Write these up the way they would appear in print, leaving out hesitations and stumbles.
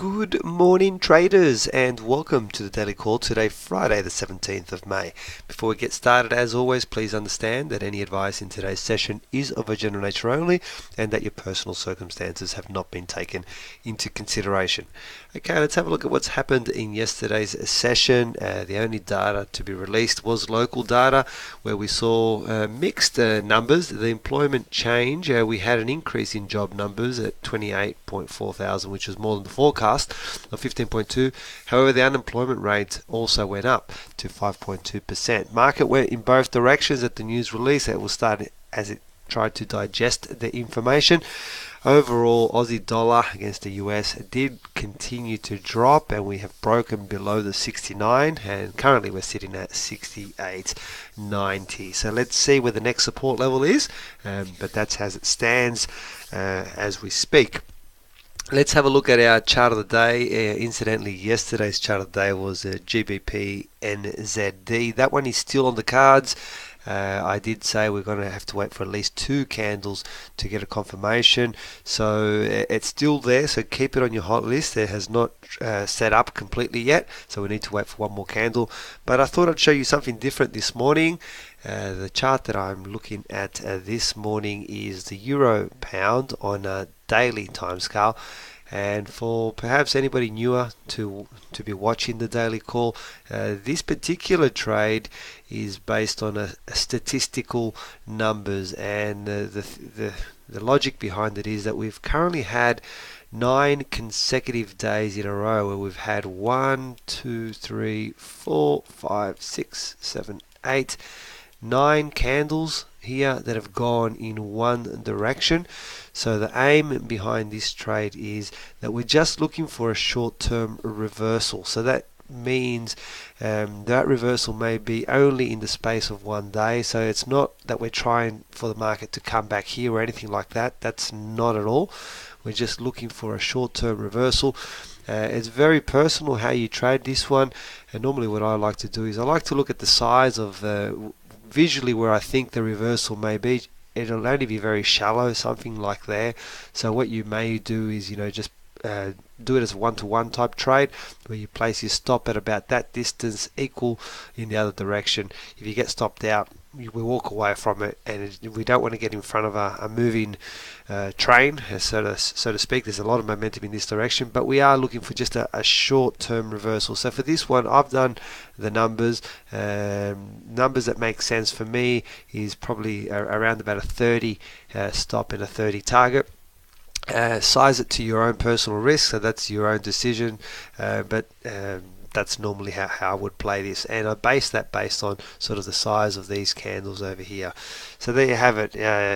Good morning, traders, and welcome to the Daily Call today, Friday, the 17th of May. Before we get started, as always, please understand that any advice in today's session is of a general nature only and that your personal circumstances have not been taken into consideration. Okay, let's have a look at what's happened in yesterday's session. The only data to be released was local data, where we saw mixed numbers. The employment change, we had an increase in job numbers at 28.4 thousand, which was more than the forecast of 15.2. However, the unemployment rate also went up to 5.2%. Market went in both directions at the news release. It will start as it tried to digest the information. Overall, Aussie dollar against the US did continue to drop, and we have broken below the 69, and currently we're sitting at 68.90. So let's see where the next support level is, but that's as it stands as we speak. Let's have a look at our chart of the day. Incidentally, yesterday's chart of the day was GBP NZD. That one is still on the cards. I did say we're going to have to wait for at least 2 candles to get a confirmation, so it's still there, so keep it on your hot list. It has not set up completely yet, so we need to wait for one more candle. But I thought I'd show you something different this morning. The chart that I'm looking at this morning is the euro pound on a daily timescale. And for perhaps anybody newer to be watching the daily call, this particular trade is based on a statistical numbers, and the logic behind it is that we've currently had 9 consecutive days in a row where we've had 1, 2, 3, 4, 5, 6, 7, 8, 9 candles here that have gone in one direction. So the aim behind this trade is that we're just looking for a short-term reversal. So that means that reversal may be only in the space of one day. So it's not that we're trying for the market to come back here or anything like that. That's not at all. We're just looking for a short-term reversal. It's very personal how you trade this one, and normally what I like to do is I like to look at the size of visually where I think the reversal may be. It'll only be very shallow, something like there. So what you may do is, just do it as a one-to-one type trade, where you place your stop at about that distance equal in the other direction. If you get stopped out, we walk away from it, and we don't want to get in front of a moving train, so to speak. There's a lot of momentum in this direction, but we are looking for just a short-term reversal. So for this one, I've done the numbers. Numbers that make sense for me is probably around about a 30 stop and a 30 target. Size it to your own personal risk, so that's your own decision, but that's normally how I would play this, and I base that based on sort of the size of these candles over here. So there you have it.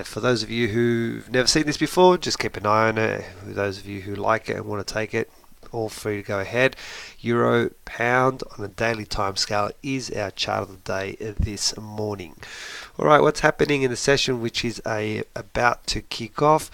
For those of you who've never seen this before, just keep an eye on it. For those of you who like it and want to take it, all free to go ahead. Euro pound on a daily time scale is our chart of the day this morning. Alright, what's happening in the session which is about to kick off?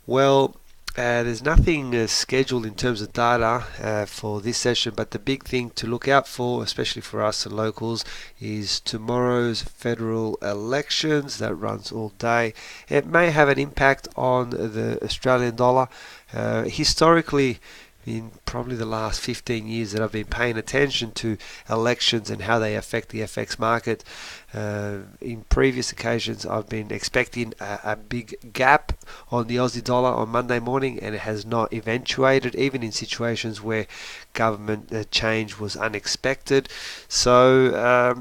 Well, there's nothing scheduled in terms of data for this session, but the big thing to look out for, especially for us and locals, is tomorrow's federal elections. That runs all day. It may have an impact on the Australian dollar. Historically, in probably the last 15 years that I've been paying attention to elections and how they affect the FX market, in previous occasions I've been expecting a big gap on the Aussie dollar on Monday morning, and it has not eventuated, even in situations where government change was unexpected. So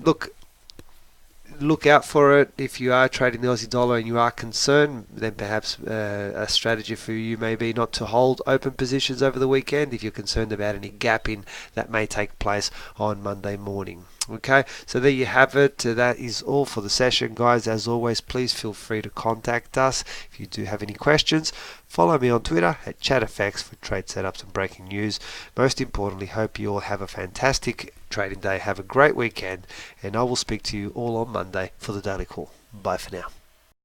look out for it. If you are trading the Aussie dollar and you are concerned, then perhaps a strategy for you may be not to hold open positions over the weekend if you're concerned about any gapping that may take place on Monday morning. Okay, so there you have it. That is all for the session, guys. As always, please feel free to contact us if you do have any questions. Follow me on Twitter at ChatFX for trade setups and breaking news. Most importantly, hope you all have a fantastic trading day. Have a great weekend, and I will speak to you all on Monday for the Daily Call. Bye for now.